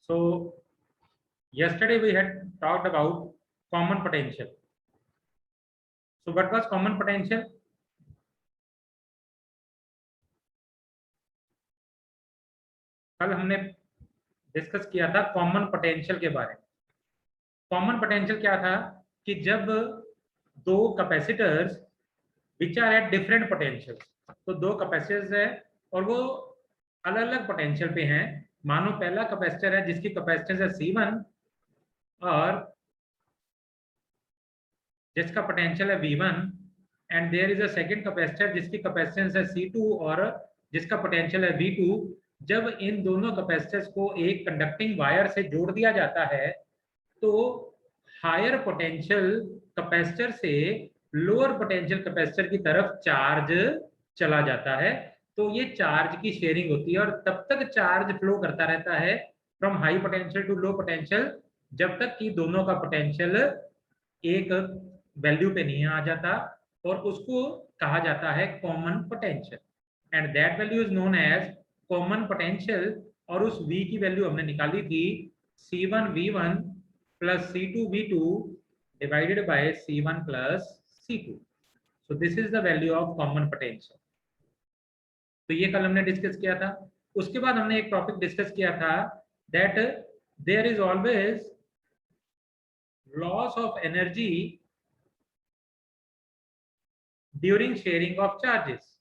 So yesterday we had talked about common potential. So what was common potential? कल हमने discuss किया था common potential के बारे में। कॉमन पोटेंशियल क्या था कि जब दो capacitors which are at different potential, तो दो कैपेसिटर्स है और वो अलग अलग पोटेंशियल पे हैं। मानो पहला कैपेसिटर है जिसकी कैपेसिटेंस है C1 और जिसका पोटेंशियल है V1, and there is a second capacitor जिसकी कैपेसिटेंस है C2 और जिसका पोटेंशियल है V2। जब इन दोनों कैपेसिटर्स को एक कंडक्टिंग वायर से जोड़ दिया जाता है तो हायर पोटेंशियल कैपेसिटर से लोअर पोटेंशियल कैपेसिटर की तरफ चार्ज चला जाता है। तो ये चार्ज की शेयरिंग होती है और तब तक चार्ज फ्लो करता रहता है from high potential to low potential जब तक कि दोनों का पोटेंशियल एक वैल्यू पे नहीं आ जाता, और उसको कहा जाता है common potential, and that value is known as common potential. और उस V की वैल्यू हमने निकाली थी C1V1 plus C2V2 divided by C1 plus C2। So this is the value of common potential. तो ये कल हमने डिस्कस किया था। उसके बाद हमने एक टॉपिक डिस्कस किया था that there is always loss of energy during sharing of charges.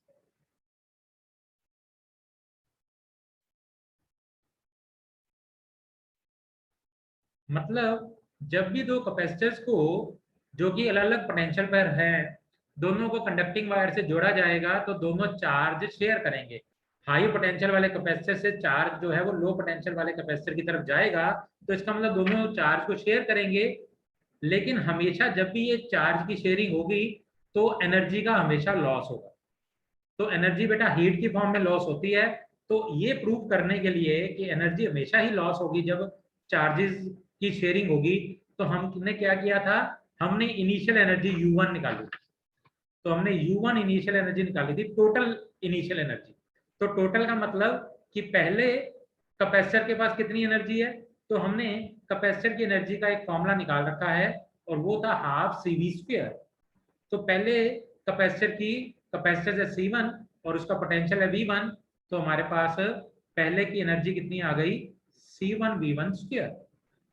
मतलब जब भी दो कैपेसिटर्स को जो कि अलग अलग पोटेंशियल पर हैं दोनों को कंडक्टिंग वायर से जोड़ा जाएगा तो दोनों चार्ज शेयर करेंगे। हाई पोटेंशियल वाले कैपेसिटर से चार्ज जो है वो लो पोटेंशियल वाले कैपेसिटर की तरफ जाएगा, तो इसका मतलब दोनों चार्ज को शेयर करेंगे। लेकिन हमेशा जब भी ये चार्ज की शेयरिंग होगी तो एनर्जी का हमेशा लॉस होगा। तो एनर्जी बेटा हीट की फॉर्म में लॉस होती है। तो ये प्रूव करने के लिए कि एनर्जी हमेशा ही लॉस होगी जब चार्जेस की शेयरिंग होगी, तो हमने क्या किया था, हमने इनिशियल एनर्जी U1 निकाली। तो हमने U1 इनिशियल एनर्जी निकाली थी, टोटल इनिशियल एनर्जी। तो टोटल का मतलब कि पहले कैपेसिटर के पास कितनी एनर्जी है, तो हमने कैपेसिटर की एनर्जी का एक फॉर्मूला निकाल रखा है और वो था हाफ CV²। तो पहले कैपेसिटर है C1 और उसका पोटेंशियल है V1, तो हमारे पास पहले की एनर्जी कितनी आ गई, C1V1²।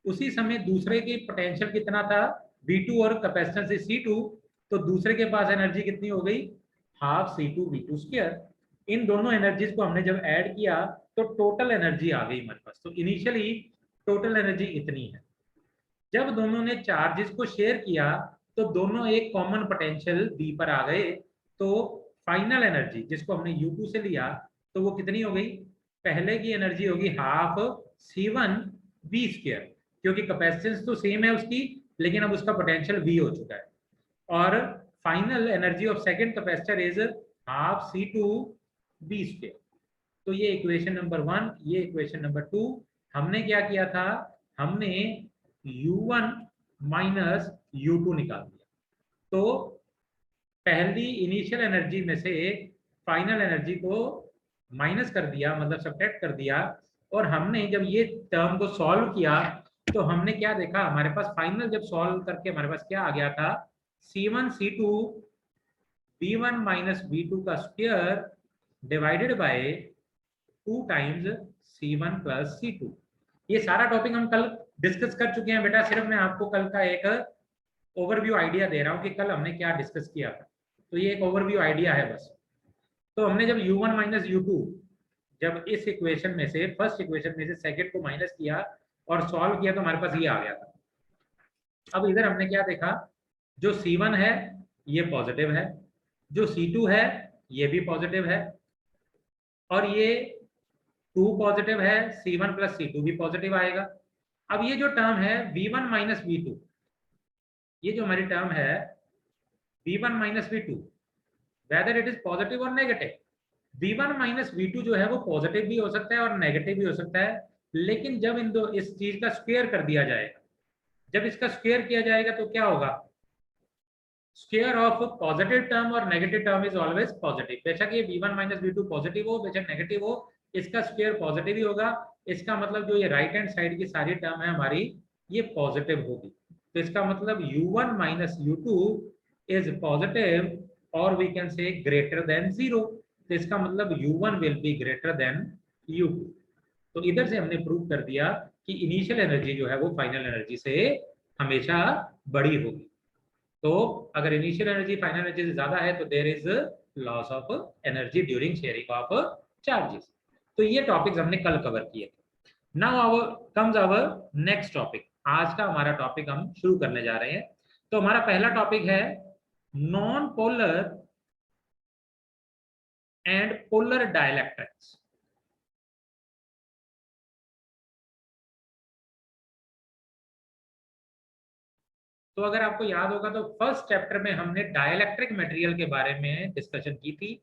उसी समय दूसरे की पोटेंशियल कितना था, V2 और कैपेसिटेंस है C2, तो दूसरे के पास एनर्जी कितनी हो गई, हाफ C2V2²। इन दोनों एनर्जीज को हमने जब ऐड किया तो टोटल एनर्जी आ गई हमारे पास। तो इनिशियली टोटल एनर्जी इतनी है। जब दोनों ने चार्जेस को शेयर किया तो दोनों एक कॉमन पोटेंशियल V पर आ गए, तो फाइनल एनर्जी जिसको हमने U2 से लिया तो वो कितनी हो गई, पहले की एनर्जी होगी हाफ C1V², क्योंकि कैपेसिटेंस तो सेम है उसकी लेकिन अब उसका पोटेंशियल V हो चुका है, और final energy of second capacitor is half C2V²। तो ये इक्वेशन नंबर 1, ये इक्वेशन नंबर 2। हमने क्या किया था, हमने U1 माइनस U2 निकाल दिया। तो पहली इनिशियल एनर्जी में से फाइनल एनर्जी को माइनस कर दिया, मतलब सब्ट्रैक्ट कर दिया, और हमने जब ये टर्म को सॉल्व किया तो हमने क्या देखा, हमारे पास फाइनल जब सॉल्व करके हमारे पास क्या आ गया था, C1 C2 V1 minus V2 का square divided by 2 times C1 plus C2। ये सारा टॉपिक हम कल डिस्कस कर चुके हैं बेटा, सिर्फ मैं आपको कल का एक ओवरव्यू आइडिया दे रहा हूँ कि कल हमने क्या डिस्कस किया था। तो ये एक ओवरव्यू आइडिया है बस। तो हमने जब U1 माइनस U2 जब इस इक्वेशन में से फर्स्ट इक्वेशन में से सेकंड को माइनस किया और सॉल्व किया तो हमारे पास ये आ गया था। अब इधर हमने क्या देखा, जो C1 है ये पॉजिटिव है, जो C2 है ये भी पॉजिटिव है, और ये 2 पॉजिटिव है, C1 प्लस C2 भी पॉजिटिव आएगा। अब ये जो टर्म है V1 माइनस V2, ये जो हमारी टर्म है V1 minus V2, whether it is positive और नेगेटिव। V1 माइनस V2 जो है वो पॉजिटिव भी हो सकता है और नेगेटिव भी हो सकता है, लेकिन जब इस चीज का स्क्वायर कर दिया जाएगा, जब इसका स्क्वायर किया जाएगा तो क्या होगा, स्क्वायर ऑफ पॉजिटिव टर्म और negative term is always positive. बेशक ये V1 माइनस V2 पॉजिटिव हो, बेशक नेगेटिव हो, इसका स्क्वायर पॉजिटिव ही होगा। इसका मतलब जो ये राइट हैंड साइड की सारी टर्म है हमारी ये पॉजिटिव होगी। तो इसका मतलब u1 minus u2 is positive और we can say greater than 0। तो इसका मतलब u1 will be greater than u2। तो इधर से हमने प्रूव कर दिया कि इनिशियल एनर्जी जो है वो फाइनल एनर्जी से हमेशा बड़ी होगी। तो अगर इनिशियल एनर्जी फाइनल एनर्जी से ज्यादा है तो there is loss of energy during sharing of charges. तो ये टॉपिक्स हमने कल कवर किए थे। Now our comes our next topic. आज का हमारा टॉपिक हम शुरू करने जा रहे हैं। तो हमारा पहला टॉपिक है non polar and polar dielectrics. तो अगर आपको याद होगा तो फर्स्ट चैप्टर में हमने डाइलेक्ट्रिक मटेरियल के बारे में डिस्कशन की थी।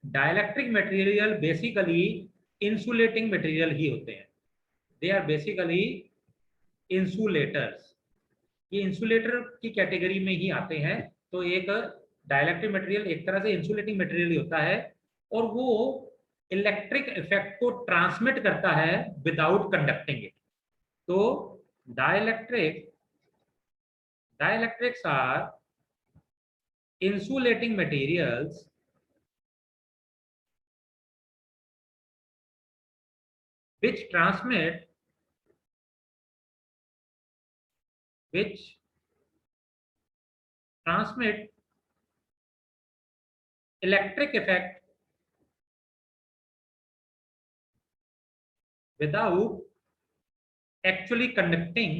Dielectric material basically insulating material ही होते हैं। They are basically insulators. ये इंसुलेटर की कैटेगरी में ही आते हैं। तो एक डाइलेक्ट्रिक मटेरियल एक तरह से इंसुलेटिंग मटेरियल ही होता है और वो इलेक्ट्रिक इफेक्ट को ट्रांसमिट करता है विदाउट कंडक्टिंग इट। तो dielectrics are insulating materials which transmit electric effect without actually conducting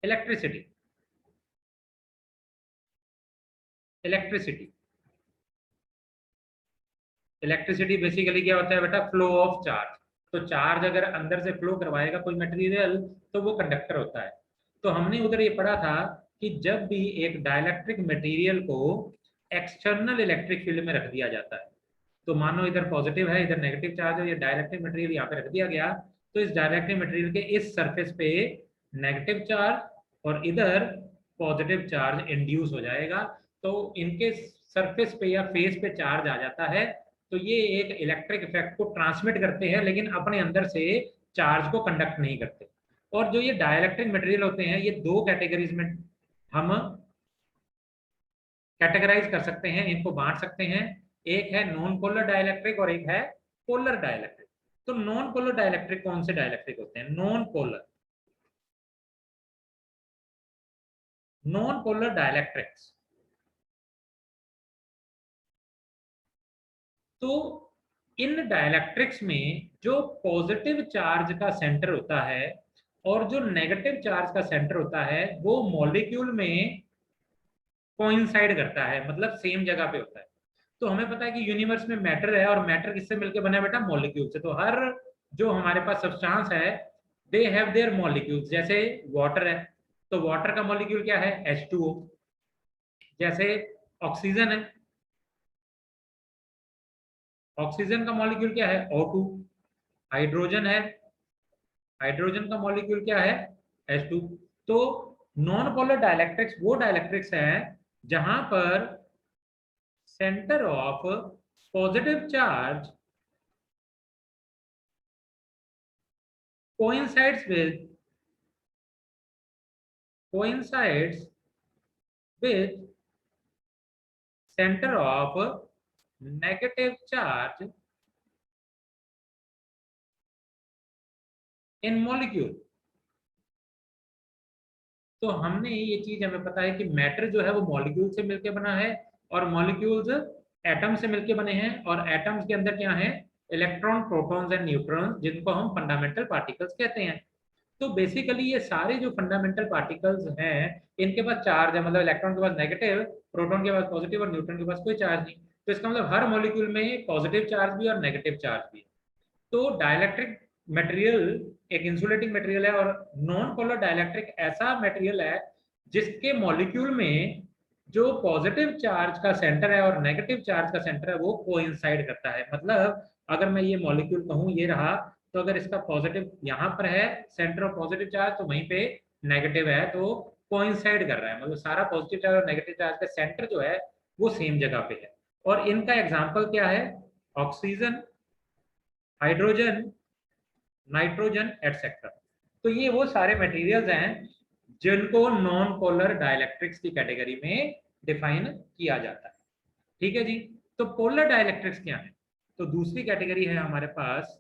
electricity. Electricity basically क्या होता है बेटा? Flow of charge. तो चार्ज अगर अंदर से फ्लो करवाएगा कोई मटेरियल तो वो कंडक्टर होता है। तो हमने उधर ये पढ़ा था कि जब भी एक डाइलेक्ट्रिक मटेरियल को एक्सटर्नल इलेक्ट्रिक फील्ड में रख दिया जाता है, तो मानो इधर पॉजिटिव है इधर नेगेटिव चार्ज है, ये डाइलेक्ट्रिक मटेरियल यहाँ पे रख दिया गया, तो इस डाइलेक्ट्रिक मटेरियल के इस सरफेस पे नेगेटिव चार्ज और इधर पॉजिटिव चार्ज इंड्यूस हो जाएगा। तो इनके सरफेस पे या फेस पे चार्ज आ जाता है। तो ये एक इलेक्ट्रिक इफेक्ट को ट्रांसमिट करते हैं लेकिन अपने अंदर से चार्ज को कंडक्ट नहीं करते। और जो ये डाइलेक्ट्रिक मटेरियल होते हैं ये दो कैटेगरीज में हम कैटेगराइज कर सकते हैं, इनको बांट सकते हैं। एक है नॉन पोलर डाइलेक्ट्रिक और एक है पोलर डाइलेक्ट्रिक। तो नॉन पोलर डाइलेक्ट्रिक कौन से डाइलेक्ट्रिक होते हैं? Non polar dielectrics. तो इन डाइलेक्ट्रिक्स में जो पॉजिटिव चार्ज का सेंटर होता है और जो नेगेटिव चार्ज का सेंटर होता है वो मॉलिक्यूल में कोइंसाइड करता है, मतलब सेम जगह पे होता है। तो हमें पता है कि यूनिवर्स में मैटर है और मैटर किससे मिलकर बना है बेटा? मॉलिक्यूल से। तो हर जो हमारे पास सब्सटेंस है दे हैव देयर मॉलिक्यूल्स। जैसे वाटर है तो वाटर का मॉलिक्यूल क्या है? H2O। जैसे ऑक्सीजन है, ऑक्सीजन का मॉलिक्यूल क्या है? O2। हाइड्रोजन है, हाइड्रोजन का मॉलिक्यूल क्या है? H2। तो नॉन पोलर डाइलेक्ट्रिक्स वो डाइलेक्ट्रिक्स हैं जहां पर centre of positive charge coincides with center of negative charge in molecule। तो हमने ये चीज हमें पता है कि मैटर जो है वो मॉलिक्यूल से मिलकर बना है और मॉलिक्यूल्स एटम से मिलकर बने हैं और एटम्स के अंदर क्या है? इलेक्ट्रॉन, प्रोटॉन्स एंड न्यूट्रॉन्स, जिनको हम फंडामेंटल पार्टिकल्स कहते हैं। तो बेसिकली ये सारे जो फंडामेंटल पार्टिकल्स हैं इनके पास चार्ज है, मतलब इलेक्ट्रॉन के पास नेगेटिव, प्रोटॉन के पास पॉजिटिव और न्यूट्रॉन के पास कोई चार्ज नहीं। तो इसका मतलब हर मॉलिक्यूल में पॉजिटिव चार्ज भी और नेगेटिव चार्ज भी। तो डाइलेक्ट्रिक मटेरियल एक इंसुलेटिंग मटेरियल है और नॉन पोलर डाइलेक्ट्रिक ऐसा मटेरियल है जिसके मॉलिक्यूल में जो पॉजिटिव चार्ज का सेंटर है और नेगेटिव चार्ज का सेंटर है वो कोइंसाइड करता है। मतलब अगर मैं ये मॉलिक्यूल कहूँ ये रहा, तो अगर इसका पॉजिटिव यहाँ पर है सेंटर ऑफ पॉजिटिव चार्ज तो वहीं पे नेगेटिव है, तो कोइंसाइड कर रहा है, मतलब सारा पॉजिटिव चार्ज और नेगेटिव चार्ज का सेंटर जो है वो सेम जगह पे है। और इनका एग्जाम्पल क्या है? Oxygen hydrogen, nitrogen etcetera. तो ये वो सारे मटेरियल्स हैं जिनको नॉन पोलर डाइलेक्ट्रिक्स की कैटेगरी में डिफाइन किया जाता है। ठीक है जी। तो पोलर डाइलेक्ट्रिक्स क्या है? तो दूसरी कैटेगरी है हमारे पास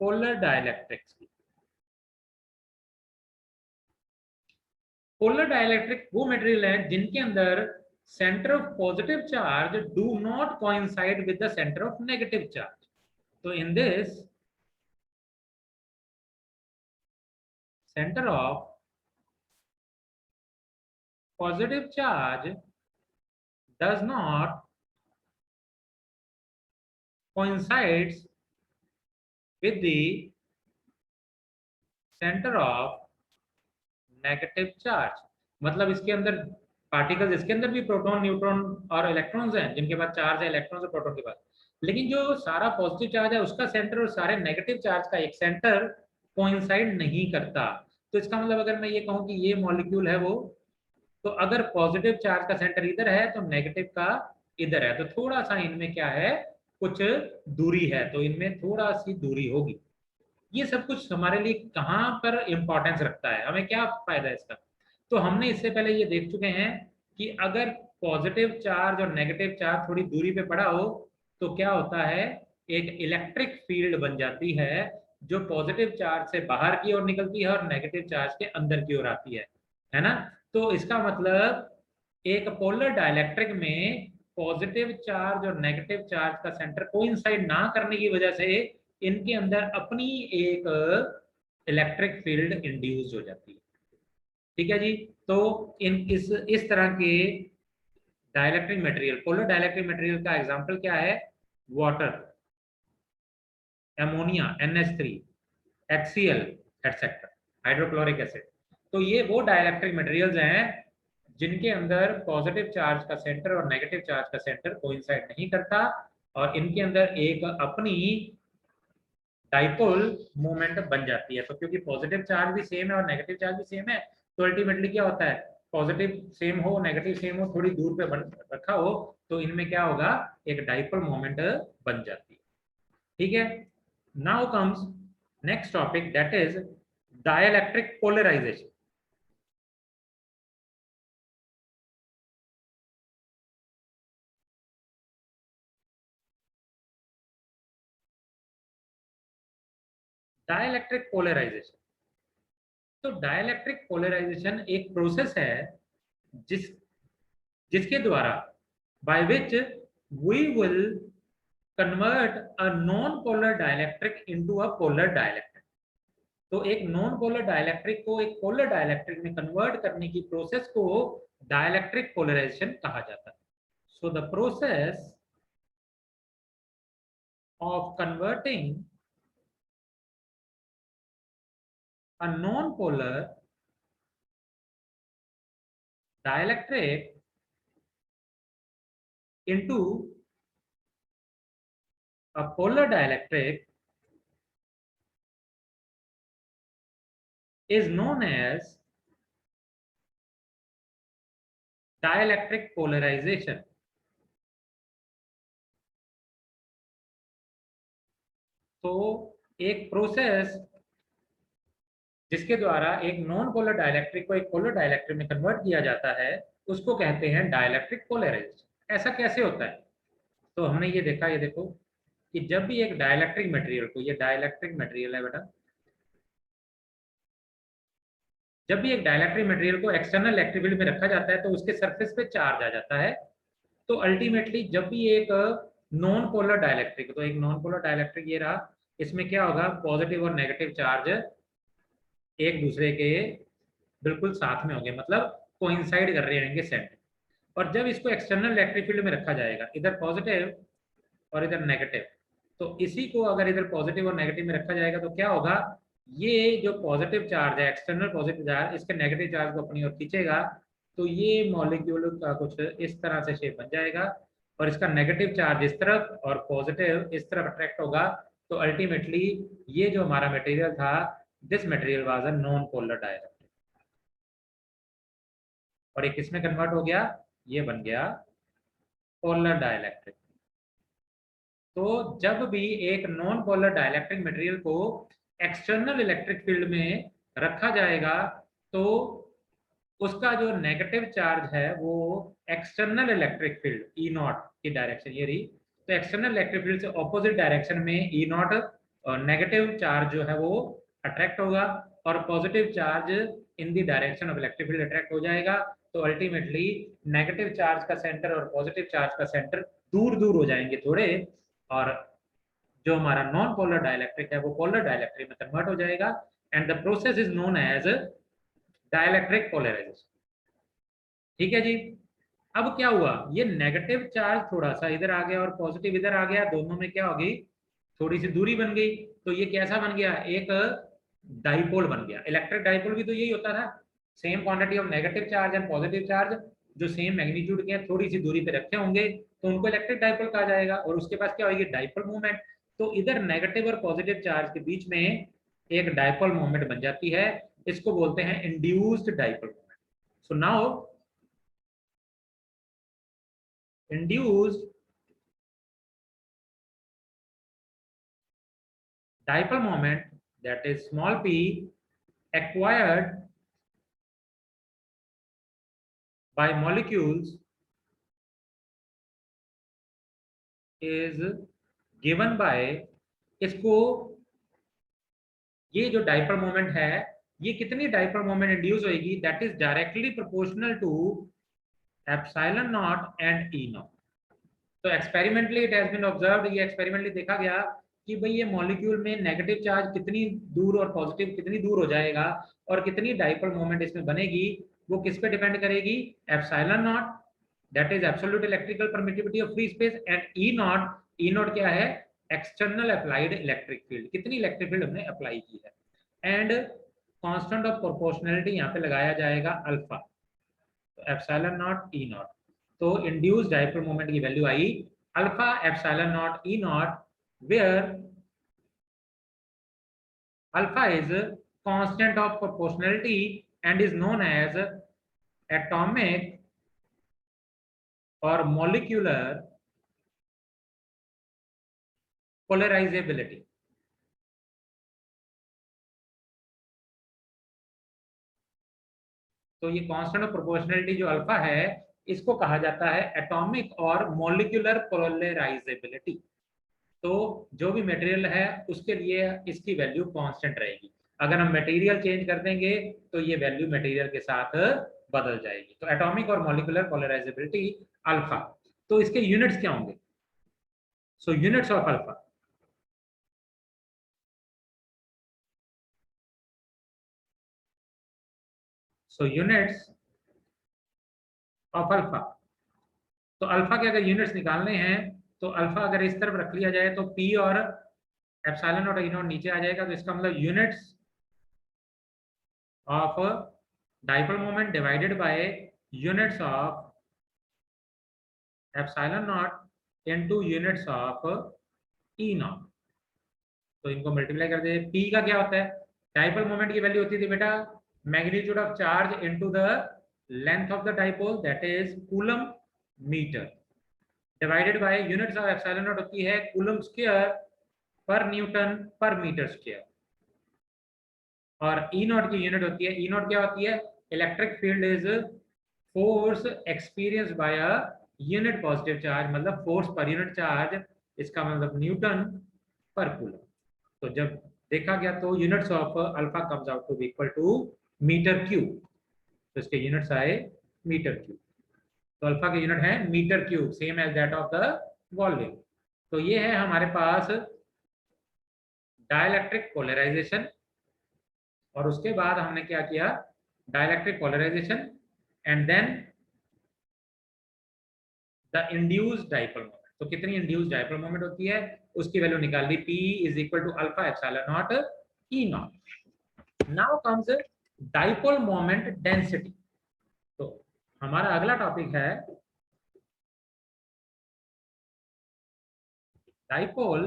पोलर डाइलेक्ट्रिक्स की। पोलर डाइलेक्ट्रिक वो मटेरियल है जिनके अंदर centre of positive charge do not coincide with the centre of negative charge. तो in this center of positive charge does not coincides with the center of negative charge. मतलब इसके अंदर particles, इसके अंदर भी प्रोटॉन, न्यूट्रॉन और electrons हैं जिनके पास चार्ज है, इलेक्ट्रॉन्स और प्रोटॉन के पास। लेकिन जो सारा पॉजिटिव चार्ज है उसका सेंटर और सारे नेगेटिव चार्ज का एक सेंटर कोइंसाइड नहीं करता। तो इसका मतलब अगर मैं ये कहूँ कि ये मॉलिक्यूल है वो, तो अगर पॉजिटिव चार्ज का सेंटर इधर है तो नेगेटिव का इधर है, तो थोड़ा सा इनमें क्या है, कुछ दूरी है, तो इनमें थोड़ा सी दूरी होगी। ये सब कुछ हमारे लिए कहाँ पर इंपॉर्टेंस रखता है, हमें क्या फायदा है इसका? तो हमने इससे पहले ये देख चुके हैं कि अगर पॉजिटिव चार्ज और नेगेटिव चार्ज थोड़ी दूरी पे पड़ा हो तो क्या होता है, एक इलेक्ट्रिक फील्ड बन जाती है जो पॉजिटिव चार्ज से बाहर की ओर निकलती है और नेगेटिव चार्ज के अंदर की ओर आती है ना? तो इसका मतलब एक पोलर डाइलेक्ट्रिक में पॉजिटिव चार्ज और नेगेटिव चार्ज का सेंटर कोइंसाइड ना करने की वजह से इनके अंदर अपनी एक इलेक्ट्रिक फील्ड इंड्यूस हो जाती है। ठीक है जी। तो इस तरह के dielectric material, polar dielectric material का एग्जांपल क्या है? Water, ammonia NH3, HCl etcetera, hydrochloric acid. तो ये वो डाइलेक्ट्रिक मटेरियल्स हैं जिनके अंदर पॉजिटिव चार्ज का सेंटर और नेगेटिव चार्ज का सेंटर कोइंसाइड नहीं करता और इनके अंदर एक अपनी डाइपोल मोमेंट बन जाती है। तो क्योंकि पॉजिटिव चार्ज भी सेम है और नेगेटिव चार्ज भी सेम है, तो अल्टीमेटली क्या होता है, पॉजिटिव सेम हो नेगेटिव सेम हो थोड़ी दूर पे रखा हो तो इनमें क्या होगा, एक डाइपोल मोमेंट बन जाती है। ठीक है। Now comes next topic, that is dielectric polarization. Dielectric polarization, तो डाइलेक्ट्रिक पोलराइजेशन एक प्रोसेस है जिस जिसके द्वारा by which we will convert a non-polar dielectric into a polar dielectric। तो एक नॉन पोलर डाइलेक्ट्रिक को एक पोलर डाइलेक्ट्रिक में कन्वर्ट करने की प्रोसेस को डाइलेक्ट्रिक पोलराइजेशन कहा जाता है। So the process of converting a non-polar dielectric into a polar dielectric is known as dielectric polarization। तो एक प्रोसेस जिसके द्वारा एक नॉन पोलर डाइलेक्ट्रिक को एक पोलर डाइलेक्ट्रिक में कन्वर्ट किया जाता है उसको कहते हैं डाइलेक्ट्रिक पोलराइजेशन। ऐसा कैसे होता है? तो हमने ये देखा, ये देखो कि जब भी एक डाइलेक्ट्रिक मटेरियल को, ये डाइलेक्ट्रिक मटेरियल है बेटा, जब भी एक डाइलेक्ट्रिक मटेरियल को एक्सटर्नल इलेक्ट्रिक फील्ड में रखा जाता है तो उसके सरफेस पे चार्ज आ जाता है। तो अल्टीमेटली जब भी एक नॉन पोलर डाइलेक्ट्रिक, तो एक नॉन पोलर डाइलेक्ट्रिक ये रहा, इसमें क्या होगा, पॉजिटिव और नेगेटिव चार्ज एक दूसरे के बिल्कुल साथ में होंगे, मतलब कोइंसाइड कर रहे रहेंगे सेंटर। और जब इसको एक्सटर्नल इलेक्ट्रिक फील्ड में रखा जाएगा, इधर पॉजिटिव और इधर नेगेटिव, तो इसी को अगर इधर पॉजिटिव और नेगेटिव में रखा जाएगा तो क्या होगा, ये जो पॉजिटिव चार्ज है, एक्सटर्नल पॉजिटिव चार्ज, इसके नेगेटिव चार्ज को अपनी ओर खींचेगा, तो ये मॉलिक्यूल का कुछ इस तरह से शेप बन जाएगा और इसका नेगेटिव चार्ज इस तरफ और पॉजिटिव इस तरफ अट्रैक्ट होगा। तो अल्टीमेटली ये जो हमारा मटेरियल था, this material was a non polar dielectric, और ये किसमें कन्वर्ट हो गया, ये बन गया पोलर डाइलेक्ट्रिक। तो जब भी एक नॉन पोलर डाइलेक्ट्रिक मटेरियल को एक्सटर्नल इलेक्ट्रिक फील्ड में रखा जाएगा तो उसका जो नेगेटिव चार्ज है वो external electric field E not की डायरेक्शन ये रही, तो एक्सटर्नल इलेक्ट्रिक फील्ड से ऑपोजिट डायरेक्शन में ई नॉट नेगेटिव चार्ज जो है वो अट्रैक्ट होगा और positive charge in the direction of electric field attract हो जाएगा। तो अल्टीमेटली नेगेटिव चार्ज का सेंटर और पॉजिटिव चार्ज का सेंटर दूर दूर हो जाएंगे थोड़े, और जो हमारा नॉन पोलर डाइलेक्ट्रिक है वो पोलर डाइलेक्ट्रिक में कन्वर्ट हो जाएगा and the process is known as dielectric polarization. ठीक है जी। अब क्या हुआ, ये नेगेटिव चार्ज थोड़ा सा इधर आ गया और पॉजिटिव इधर आ गया, दोनों में क्या होगी, थोड़ी सी दूरी बन गई। तो ये कैसा बन गया, एक डाइपोल बन गया। इलेक्ट्रिक डाइपोल भी तो यही होता था, same quantity of negative charge and positive charge जो सेम मैग्नीट्यूड के हैं थोड़ी सी दूरी पे रखे होंगे तो उनको इलेक्ट्रिक डाइपोल कहा जाएगा और उसके पास क्या होगी, डाइपोल मूवमेंट। तो इधर नेगेटिव और पॉजिटिव चार्ज के बीच में एक डाइपोल मूवमेंट बन जाती है, इसको बोलते हैं induced dipole movement. So now induced dipole moment, that is small p, acquired by molecules is given by, इसको ये जो डाइपोल मोमेंट है ये कितनी डाइपोल मोमेंट इंड्यूस होगी, that is directly proportional to epsilon naught and E naught. तो experimentally it has been observed, ये experimentally देखा गया कि भाई ये मॉलिक्यूल में नेगेटिव चार्ज कितनी दूर और पॉजिटिव कितनी दूर हो जाएगा और कितनी डाइपोल मोमेंट इसमें बनेगी, वो किस पे डिपेंड करेगी, epsilon not that is absolute electrical permittivity of free space and E not, E not क्या है, एक्सटर्नल अप्लाइड इलेक्ट्रिक फील्ड, कितनी इलेक्ट्रिक फील्ड हमने अप्लाई की है, एंड कांस्टेंट ऑफ प्रोपोर्शनैलिटी यहाँ पे लगाया जाएगा अल्फा, तो एप्सिलॉन नॉट ई नॉट। तो इंड्यूस्ड डाइपोल मोमेंट की value I alpha epsilon naught E naught, where alpha is constant of proportionality and is known as atomic और मॉलिक्यूलर पोलराइजेबिलिटी। तो ये कांस्टेंट ऑफ प्रोपोर्शनैलिटी जो alpha है इसको कहा जाता है एटॉमिक और मॉलिक्यूलर पोलराइजेबिलिटी। तो जो भी मटेरियल है उसके लिए इसकी वैल्यू कांस्टेंट रहेगी, अगर हम मटेरियल चेंज कर देंगे तो ये वैल्यू मटेरियल के साथ बदल जाएगी। तो एटॉमिक और मॉलिक्यूलर पोलराइजेबिलिटी अल्फा। तो इसके यूनिट्स क्या होंगे, so units of alpha, so units of alpha. तो अल्फा के अगर यूनिट्स निकालने हैं तो अल्फा अगर इस तरफ रख लिया जाए तो पी और एप्सिलॉन और ई नॉट नीचे आ जाएगा, तो इसका मतलब units of dipole moment divided by units of epsilon not into units of E naught. तो इनको मल्टीप्लाई कर दे। पी का क्या होता है, डाइपोल मोमेंट की वैल्यू होती थी बेटा magnitude of charge into the length of the dipole that is coulomb metre, divided by units of epsilon naught होती है coulomb square per newton per metre square, और ई नॉट की unit होती है, ई नॉट क्या होती है, electric field is force experience by a unit positive charge, मतलब फोर्स पर यूनिट चार्ज, इसका मतलब न्यूटन पर कूलम। तो जब देखा गया तो units of alpha comes out to be equal to metre cube, तो इसके यूनिट्स आए मीटर क्यूब। तो अल्फा के यूनिट है metre cube, same as that of the volume. तो ये है हमारे पास डाइलेक्ट्रिक पोलराइजेशन, और उसके बाद हमने क्या किया, dielectric polarization and then the induced dipole moment. तो कितनी इंड्यूस्ड डाइपोल मोमेंट होती है उसकी वैल्यू निकाल दी, P is equal to alpha epsilon naught E naught. Now comes dipole moment density. तो हमारा अगला टॉपिक है डाइपोल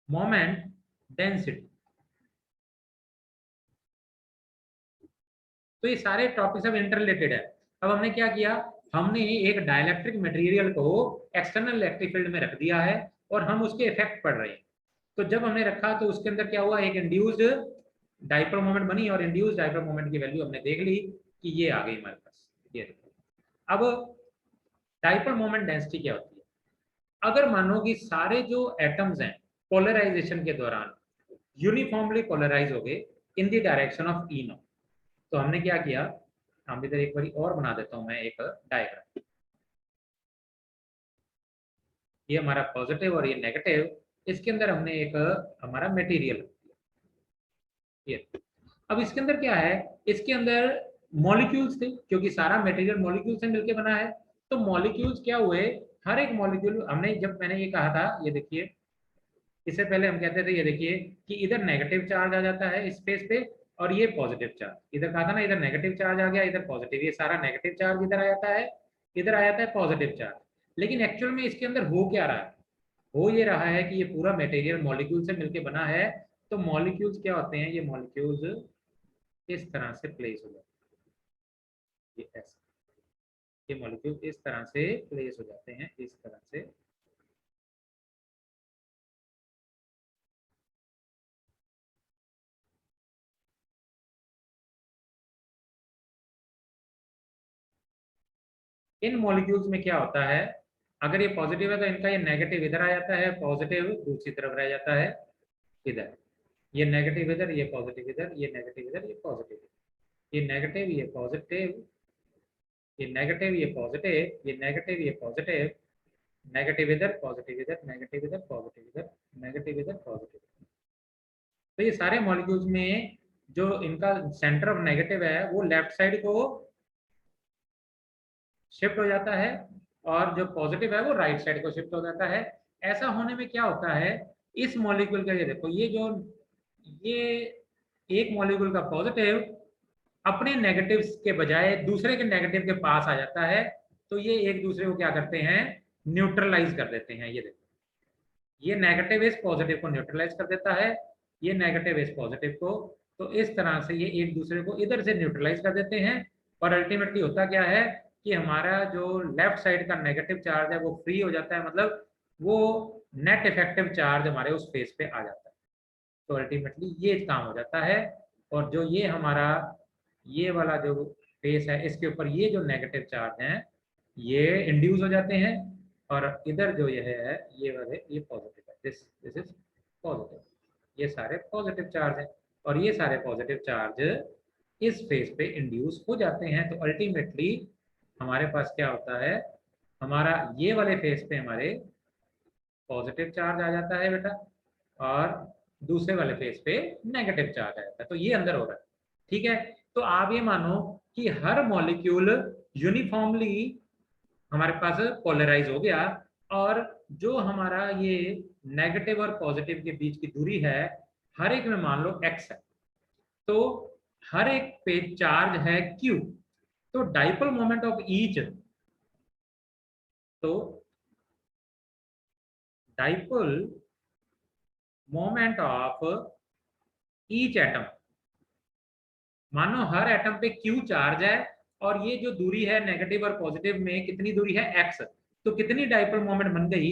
मोमेंट डेंसिटी। तो ये सारे टॉपिक सब इंटर रिलेटेड है। अब हमने क्या किया, हमने एक डाइलेक्ट्रिक मटेरियल को एक्सटर्नल इलेक्ट्रिक फील्ड में रख दिया है और हम उसके इफेक्ट पड़ रहे हैं। तो जब हमने रखा तो उसके अंदर क्या हुआ, एक इंड्यूस्ड डाइपोल मोमेंट बनी और इंड्यूस्ड डाइपोल मोमेंट की वैल्यू हमने देख ली कि ये आ गई हमारे पास। ये देखो, अब डाइपोल मोमेंट डेंसिटी क्या होती है? अगर मानो कि सारे जो एटम्स हैं पोलराइजेशन के दौरान यूनिफॉर्मली पोलराइज हो गए in the direction of E naught, तो हमने क्या किया, हम इधर एक बार और बना देता हूं मैं एक डायग्राम। ये हमारा पॉजिटिव और ये नेगेटिव, इसके अंदर हमने एक हमारा मटेरियल, ये अब इसके अंदर क्या है, इसके अंदर मॉलिक्यूल्स थे क्योंकि सारा मटेरियल मॉलिक्यूल से मिलकर बना है। तो मॉलिक्यूल्स क्या हुए, हर एक मॉलिक्यूल, हमने जब मैंने ये कहा था, ये देखिए इससे पहले हम कहते थे, ये देखिए कि इधर नेगेटिव चार्ज आ जाता है इस स्पेस पे और ये पॉजिटिव चार्ज, इधर कहा था ना, इधर नेगेटिव चार्ज आ गया, इधर पॉजिटिव, ये सारा नेगेटिव चार्ज इधर आ जाता है, इधर आ जाता है पॉजिटिव चार्ज। लेकिन एक्चुअल में इसके अंदर हो क्या रहा है, हो ये रहा है कि ये पूरा मटेरियल मॉलिक्यूल से मिलकर बना है। तो मॉलिक्यूल्स क्या होते हैं, ये मॉलिक्यूल्स इस तरह से प्लेस हो जाते हैं, ये ऐसे, ये मॉलिक्यूल इस तरह से प्लेस हो जाते हैं, इस तरह से। इन मॉलिक्यूल्स में क्या होता है, अगर ये पॉजिटिव है तो इनका ये नेगेटिव इधर आ जाता है, पॉजिटिव दूसरी तरफ रह जाता है इधर, ये नेगेटिव इधर, ये पॉजिटिव इधर, ये नेगेटिव इधर, ये पॉजिटिव, ये नेगेटिव, ये पॉजिटिव, ये नेगेटिव, ये पॉजिटिव, ये नेगेटिव, ये पॉजिटिव, नेगेटिव इधर, पॉजिटिव इधर, नेगेटिव इधर, पॉजिटिव इधर, नेगेटिव इधर, पॉजिटिव। तो ये सारे मॉलिक्यूल्स में जो इनका सेंटर ऑफ नेगेटिव है वो लेफ्ट साइड को शिफ्ट हो जाता है और जो पॉजिटिव है वो राइट साइड को शिफ्ट हो जाता है। ऐसा होने में क्या होता है, इस मॉलिक्यूल का ये देखो, ये जो ये एक मॉलिक्यूल का पॉजिटिव अपने नेगेटिव के बजाय दूसरे के नेगेटिव के पास आ जाता है, तो ये एक दूसरे को क्या करते हैं, न्यूट्रलाइज कर देते हैं। ये देखो, ये नेगेटिव इस पॉजिटिव को न्यूट्रलाइज कर देता है, ये नेगेटिव इस पॉजिटिव को, तो इस तरह से ये एक दूसरे को इधर से न्यूट्रलाइज कर देते हैं। और अल्टीमेटली होता क्या है कि हमारा जो लेफ्ट साइड का नेगेटिव चार्ज है वो फ्री हो जाता है, मतलब वो नेट इफेक्टिव चार्ज हमारे उस फेस पे आ जाता है। तो अल्टीमेटली ये काम हो जाता है। और जो ये हमारा ये वाला जो फेस है इसके ऊपर ये जो नेगेटिव चार्ज हैं ये इंड्यूस हो जाते हैं, और इधर जो ये है ये वाले ये पॉजिटिव है, दिस दिस इज पॉजिटिव, ये सारे पॉजिटिव चार्ज हैं और ये सारे पॉजिटिव चार्ज इस फेस पे इंड्यूस हो जाते हैं। तो अल्टीमेटली हमारे पास क्या होता है, हमारा ये वाले फेस पे हमारे पॉजिटिव चार्ज आ जाता है बेटा, और दूसरे वाले फेस पे नेगेटिव चार्ज आ जाता है। तो ये अंदर हो रहा है, ठीक है। तो आप ये मानो कि हर मॉलिक्यूल यूनिफॉर्मली हमारे पास पोलराइज हो गया, और जो हमारा ये नेगेटिव और पॉजिटिव के बीच की दूरी है हर एक में मान लो x है, तो हर एक पे चार्ज है q, तो डाइपोल मोमेंट ऑफ ईच, तो dipole moment of each atom, मानो हर एटम पे q चार्ज है और ये जो दूरी है नेगेटिव और पॉजिटिव में कितनी दूरी है x, तो कितनी डाइपोल मोमेंट बन गई,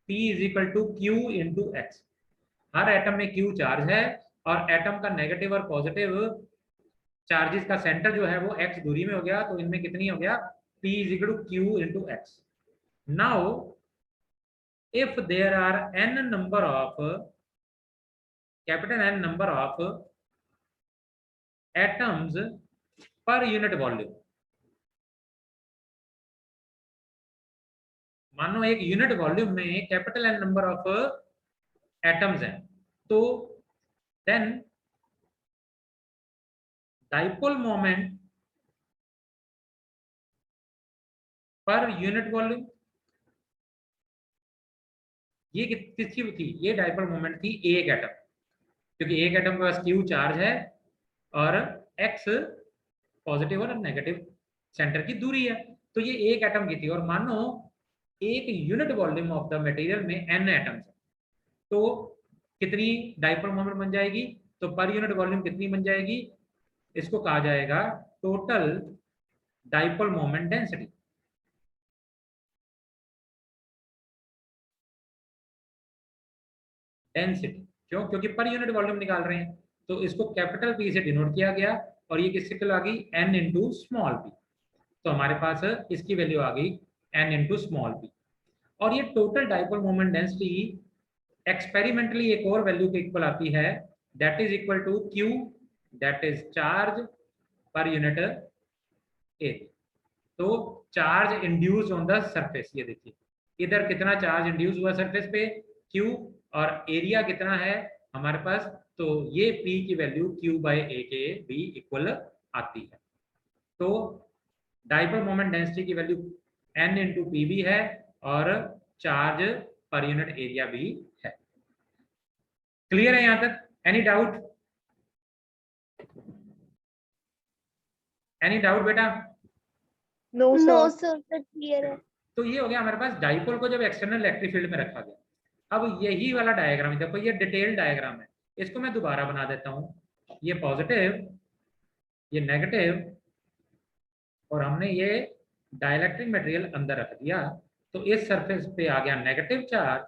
P is equal to q into x. हर एटम में q चार्ज है और एटम का नेगेटिव और पॉजिटिव चार्जेस का सेंटर जो है वो x दूरी में हो गया, तो इनमें कितनी हो गया, P is equal to q into x. Now if there are n number of capital N number of atoms per unit volume, मानो एक यूनिट वॉल्यूम में capital N number of atoms हैं, तो then dipole moment per unit volume, ये किसकी थी, ये dipole moment थी एक एटम, क्योंकि एक एटम के पास क्यू चार्ज है और एक्स पॉजिटिव और नेगेटिव सेंटर की दूरी है, तो ये एक एटम की थी। और मानो एक unit volume of the material में n एटम्स है, तो कितनी डाइपोल मोमेंट बन जाएगी, तो पर यूनिट वॉल्यूम कितनी बन जाएगी, इसको कहा जाएगा total dipole moment density. Density. क्यों? क्योंकि पर यूनिट वॉल्यूम निकाल रहे हैं, तो इसको कैपिटल पी से डिनोट किया गया और ये किससे आ गई, n इंटू स्मॉल पी। तो हमारे पास इसकी वैल्यू आ गई n इंटू स्मॉल पी। और ये total dipole moment density experimentally एक और वैल्यू के इक्वल आती है, that is equal to q, that is charge per unit area. तो charge induce on the surface, ये देखिए इधर कितना चार्ज इंड्यूस हुआ सरफेस पे, q, और एरिया कितना है हमारे पास, तो ये p की वैल्यू q बाई ए के भी इक्वल आती है। तो डाइपोल मोमेंट डेंसिटी की वैल्यू n इंटू पी भी है और चार्ज पर यूनिट एरिया भी है। क्लियर है यहां तक? Any doubt? एनी डाउट बेटा? No no sir. Sir clear है। तो ये हो गया हमारे पास डाइपोल को जब एक्सटर्नल इलेक्ट्रिक फील्ड में रखा गया। अब यही वाला डायग्राम देखो, ये डिटेल डायग्राम है, इसको मैं दोबारा बना देता हूं। ये पॉजिटिव, ये नेगेटिव, और हमने ये डाइलेक्ट्रिक मटेरियल अंदर रख दिया, तो इस सरफेस पे आ गया नेगेटिव चार्ज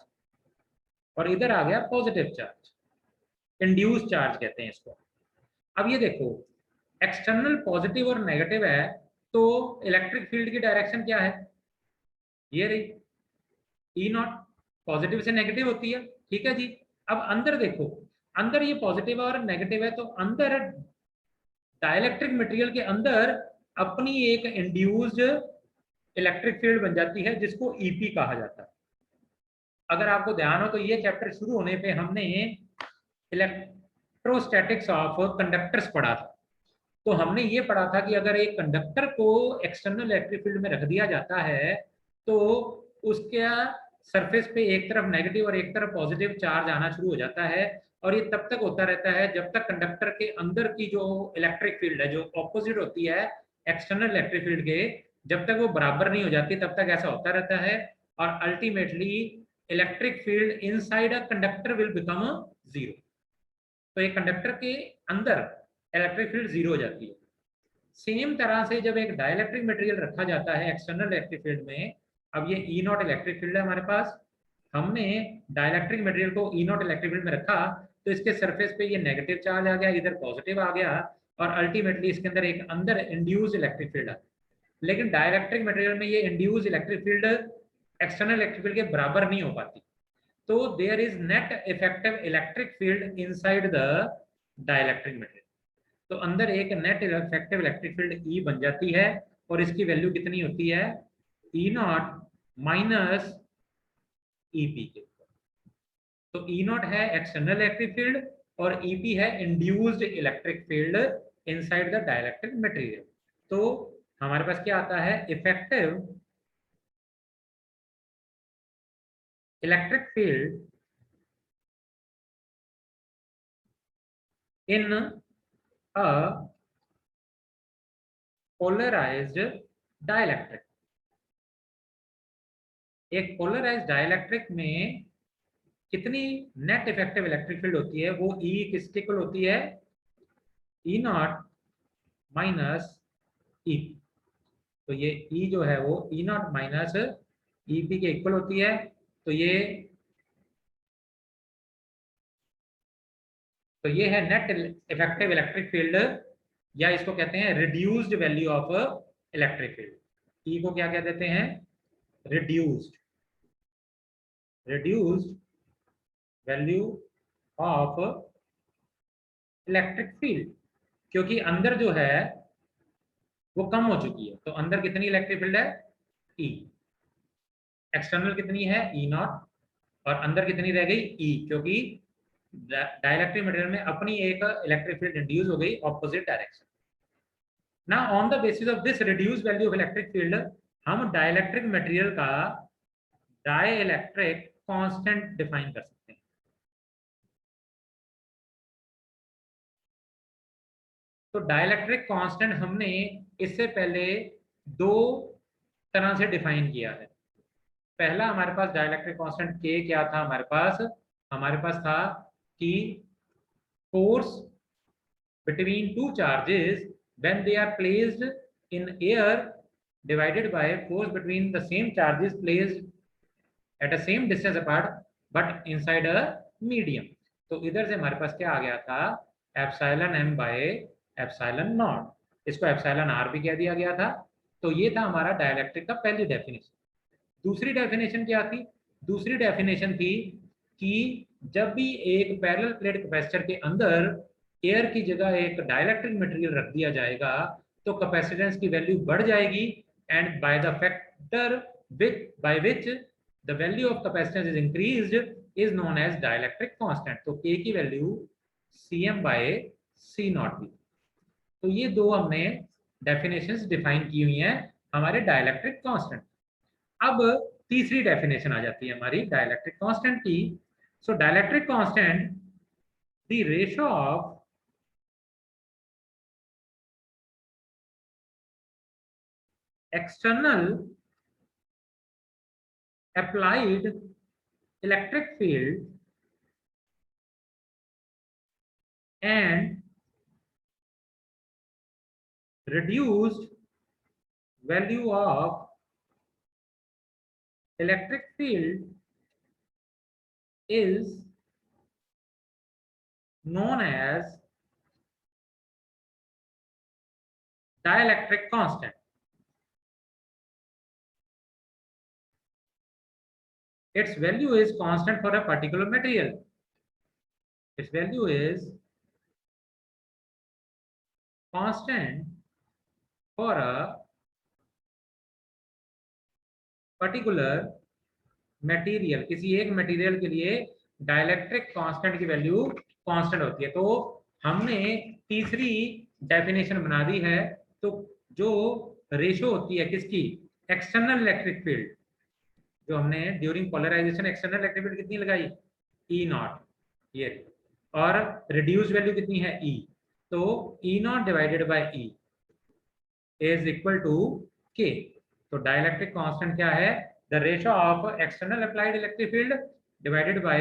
और इधर आ गया पॉजिटिव चार्ज, इंड्यूस चार्ज कहते हैं इसको। अब ये देखो एक्सटर्नल पॉजिटिव और नेगेटिव है, तो इलेक्ट्रिक फील्ड की डायरेक्शन क्या है, ये रही ई नॉट, पॉजिटिव से नेगेटिव होती है, ठीक है जी। अब अंदर देखो, अंदर ये पॉजिटिव और नेगेटिव है, तो अंदर डाइलेक्ट्रिक मटेरियल के अंदर अपनी एक इंड्यूस्ड इलेक्ट्रिक फील्ड बन जाती है जिसको ईपी कहा जाता है। अगर आपको ध्यान हो तो ये चैप्टर शुरू होने पे हमने इलेक्ट्रोस्टैटिक्स ऑफ कंडक्टर्स पढ़ा था। तो हमने ये पढ़ा था कि अगर एक कंडक्टर को एक्सटर्नल इलेक्ट्रिक फील्ड में रख दिया जाता है तो उसके सरफेस पे एक तरफ नेगेटिव और एक तरफ पॉजिटिव चार्ज आना शुरू हो जाता है, और ये तब तक होता रहता है जब तक कंडक्टर के अंदर की जो इलेक्ट्रिक फील्ड है, जो ऑपोजिट होती है एक्सटर्नल इलेक्ट्रिक फील्ड के, जब तक वो बराबर नहीं हो जाती तब तक ऐसा होता रहता है, और ultimately electric field inside a conductor will become zero. तो एक कंडक्टर के अंदर इलेक्ट्रिक फील्ड जीरो हो जाती है। सेम तरह से जब एक डाइलेक्ट्रिक मटेरियल रखा जाता है एक्सटर्नल इलेक्ट्रिक फील्ड में, अब ये ई नॉट इलेक्ट्रिक फील्ड है हमारे पास, हमने डाइलेक्ट्रिक मटेरियल को ई नॉट इलेक्ट्रिक फील्ड में रखा, तो इसके सरफेस पे ये नेगेटिव चार्ज आ गया, इधर पॉजिटिव आ गया, और अल्टीमेटली इसके अंदर एक अंदर इंड्यूस इलेक्ट्रिक फील्ड आ। लेकिन डाइलेक्ट्रिक मटेरियल में ये induce electric field external electric field के बराबर नहीं हो पाती, तो there is net effective electric field inside the dielectric material. तो अंदर एक net effective electric field E बन जाती है, और इसकी वैल्यू कितनी होती है, ई नॉट माइनस ईपी के। तो ई नॉट है एक्सटर्नल इलेक्ट्रिक फील्ड और ईपी है induced electric field inside the dielectric material. तो हमारे पास क्या आता है, effective electric field in a polarized dielectric. एक पोलराइज्ड डाइलेक्ट्रिक में कितनी नेट इफेक्टिव इलेक्ट्रिक फील्ड होती है, वो ई किसके इक्वल होती है, ई नॉट माइनस ई। तो ये ई जो है वो ई नॉट माइनस ईपी के इक्वल होती है। तो ये है नेट इफेक्टिव इलेक्ट्रिक फील्ड, या इसको कहते हैं reduced value of electric field. E को क्या कह देते हैं, reduced value of electric field, क्योंकि अंदर जो है वो कम हो चुकी है। तो अंदर कितनी इलेक्ट्रिक फील्ड है, ई, एक्सटर्नल कितनी है, ई नॉट, और अंदर कितनी रह गई, ई, क्योंकि डाइलेक्ट्रिक मटेरियल में अपनी एक इलेक्ट्रिक फील्ड इंड्यूस हो गई opposite direction. Now on the basis of this reduced value of electric field, हम डाइलेक्ट्रिक मटेरियल का डाइलेक्ट्रिक कांस्टेंट डिफाइन कर सकते हैं। तो डाइलेक्ट्रिक कांस्टेंट हमने इससे पहले दो तरह से डिफाइन किया है। पहला हमारे पास डाइलेक्ट्रिक कांस्टेंट के क्या था, हमारे पास था कि force between two charges when they are placed in air divided by force between the same charges placed at a same distance apart but inside a medium. तो इधर से हमारे पास क्या आ गया था, epsilon m by epsilon naught, इसको एप्सिलॉन r भी कह दिया गया था। तो ये था हमारा डाइलेक्ट्रिक का पहली डेफिनेशन। दूसरी डेफिनेशन क्या थी, दूसरी डेफिनेशन थी कि जब भी एक पैरेलल प्लेट कैपेसिटर के अंदर एयर की जगह एक डाइलेक्ट्रिक मटेरियल रख दिया जाएगा तो कैपेसिटेंस की वैल्यू बढ़ जाएगी, and by the factor by which the value of capacitance is increased is known as dielectric constant. तो K की value Cm by C naught थी। तो ये दो हमने डेफिनेशंस डिफाइन की हुई हैं हमारे डाइलेक्ट्रिक कांस्टेंट। अब तीसरी डेफिनेशन आ जाती है हमारी डाइलेक्ट्रिक कांस्टेंट की। So dielectric constant, the ratio of external applied electric field and reduced value of electric field is known as dielectric constant. Its value is constant for a particular material. Its value is constant for a particular material, किसी एक material के लिए dielectric constant की value constant होती है। तो हमने तीसरी डेफिनेशन बना दी है। तो जो रेशो होती है किसकी, एक्सटर्नल इलेक्ट्रिक फील्ड, जो हमने during polarization external electric field कितनी लगाई, ई नॉट, ये, और रिड्यूस वैल्यू कितनी है ई, तो E naught divided by E is equal to K. तो डाइलेक्ट्रिक कांस्टेंट क्या है, the ratio of external applied electric field divided by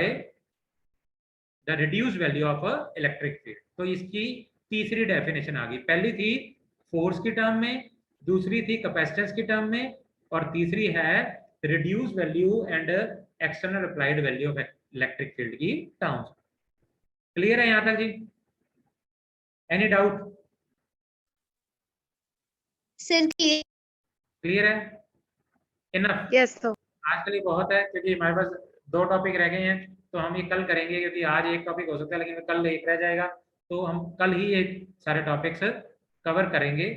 the reduced value of electric field। तो इसकी तीसरी डेफिनेशन आ गई। पहली थी फोर्स की टर्म में, दूसरी थी कैपेसिटेंस की टर्म में, और तीसरी है reduce value and external applied value of electric field की टर्म्स। क्लियर है यहां तक जी? Any doubt? सर क्लियर है? इनफ? Yes sir. आज के लिए बहुत है, क्योंकि हमारे पास 2 टॉपिक रह गए हैं, तो हम ये कल करेंगे, क्योंकि आज एक टॉपिक हो सकता है लेकिन कल एक रह जाएगा। तो हम कल ही ये सारे टॉपिक्स कवर करेंगे।